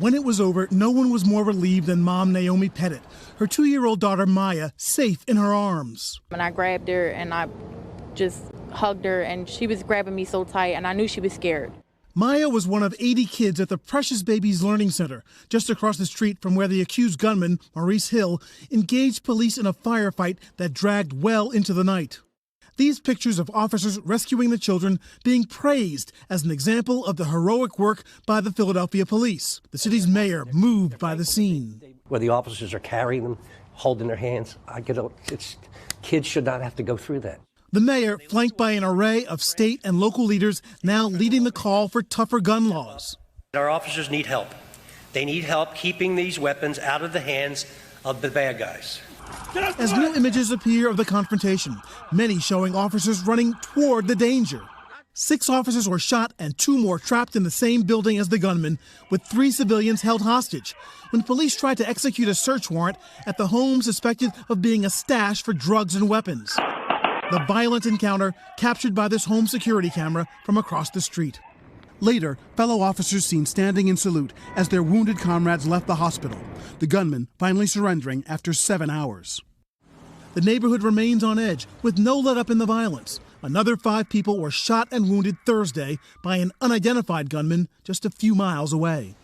When it was over, no one was more relieved than Mom Naomi Pettit, her 2-year-old daughter Maya safe in her arms. And I grabbed her and I just hugged her, and she was grabbing me so tight, and I knew she was scared. Maya was one of 80 kids at the Precious Babies Learning Center, just across the street from where the accused gunman, Maurice Hill, engaged police in a firefight that dragged well into the night. These pictures of officers rescuing the children being praised as an example of the heroic work by the Philadelphia police. The city's mayor moved by the scene. Where the officers are carrying them, holding their hands, kids should not have to go through that. The mayor, flanked by an array of state and local leaders, now leading the call for tougher gun laws. Our officers need help. They need help keeping these weapons out of the hands of the bad guys. As new images appear of the confrontation, many showing officers running toward the danger. 6 officers were shot and 2 more trapped in the same building as the gunman, with 3 civilians held hostage when police tried to execute a search warrant at the home suspected of being a stash for drugs and weapons. The violent encounter captured by this home security camera from across the street. Later, fellow officers seen standing in salute as their wounded comrades left the hospital, the gunman finally surrendering after 7 hours. The neighborhood remains on edge, with no let-up in the violence. Another 5 people were shot and wounded Thursday by an unidentified gunman just a few miles away.